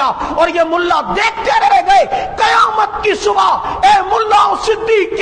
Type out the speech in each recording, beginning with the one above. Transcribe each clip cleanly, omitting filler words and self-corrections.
دیا اور یہ ملا دیکھتے رہ گئے. قیامت کی صبح اے ملا صدیق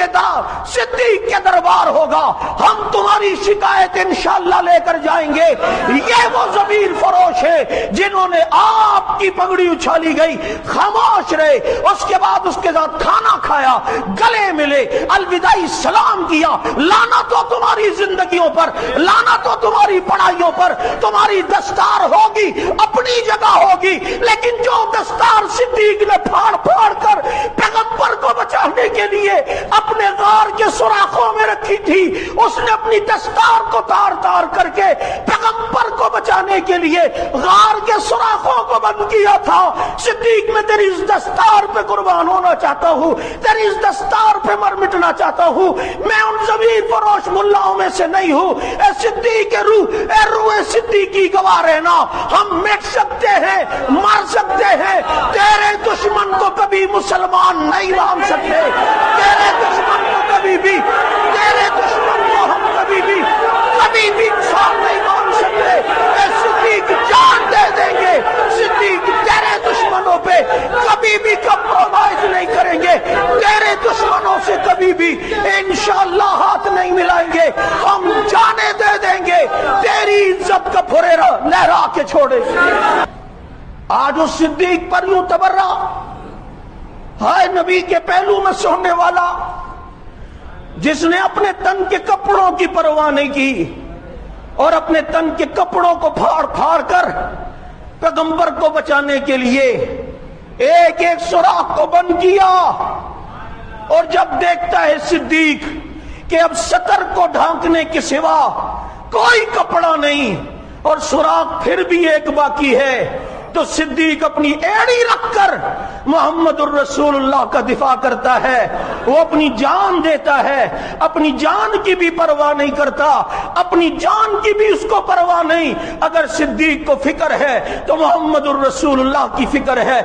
کے دربار ہوگا, ہم تمہاری شکایت انشاءاللہ لے کر جائیں گے. یہ وہ ضمیر فروش ہے جنہوں نے آپ کی پگڑی اچھالی گئی, خاموش رہے. اس کے بعد اس کے ساتھ کھانا کھایا, گلے ملے, الوداعی سلام کیا. لعنت ہو تمہاری زندگیوں پر, لعنت ہو تمہاری پڑھائیوں پر. تمہاری دستار ہوگی, اپنی جگہ ہوگی, لیکن جو دستار صدیق نے پھاڑ پھاڑ کر پیغمبر کو بچانے کے لیے اپنے غار کے سوراخوں میں رکھی تھی, اس نے اپنی دستار کو تار تار کر کے پیغمبر کو بچانے کے لیے غار کے سوراخوں کو بند کیا تھا. صدیق میں تیری اس دستار پہ قربان ہونا چاہتا ہوں, تیری اس دستار پہ مر مٹنا چاہتا ہوں. میں ان ضمیر فروش ملاؤں میں سے نہیں ہوں. اے صدیق روح صدیقی گواہ رہنا, ہم مٹ سکتے ہیں, مر سکتے ہیں, تیرے دشمن کو کبھی مسلمان نہیں مان سکتے. تیرے دشمن کو کبھی بھی, تیرے دشمن کو ہم کبھی بھی انسان نہیں مان سکتے. اے صدیق جان دے دیں گے, صدیق تیرے دشمنوں پہ کبھی بھی کمپرومائز نہیں کریں گے, تیرے دشمنوں سے کبھی بھی انشاءاللہ ہاتھ نہیں ملائیں گے. ہم جانے دے دیں گے, تیری عزت کا پھریرا لہرا کے چھوڑیں گے. آج اس صدیق پر یوں تبرہ ہائے نبی کے پہلو میں سونے والا, جس نے اپنے تن کے کپڑوں کی پرواہ نہیں کی اور اپنے تن کے کپڑوں کو پھاڑ پھاڑ کر پیغمبر کو بچانے کے لیے ایک ایک سوراخ کو بند کیا. اور جب دیکھتا ہے صدیق کہ اب سطر کو ڈھانکنے کے سوا کوئی کپڑا نہیں اور سوراخ پھر بھی ایک باقی ہے, تو صدیق اپنی ایڑی رکھ کر محمد الرسول اللہ کا دفاع کرتا ہے. وہ اپنی جان دیتا ہے, اپنی جان کی بھی پرواہ نہیں کرتا, اپنی جان کی بھی اس کو پرواہ نہیں. اگر صدیق کو فکر ہے تو محمد الرسول اللہ کی فکر ہے.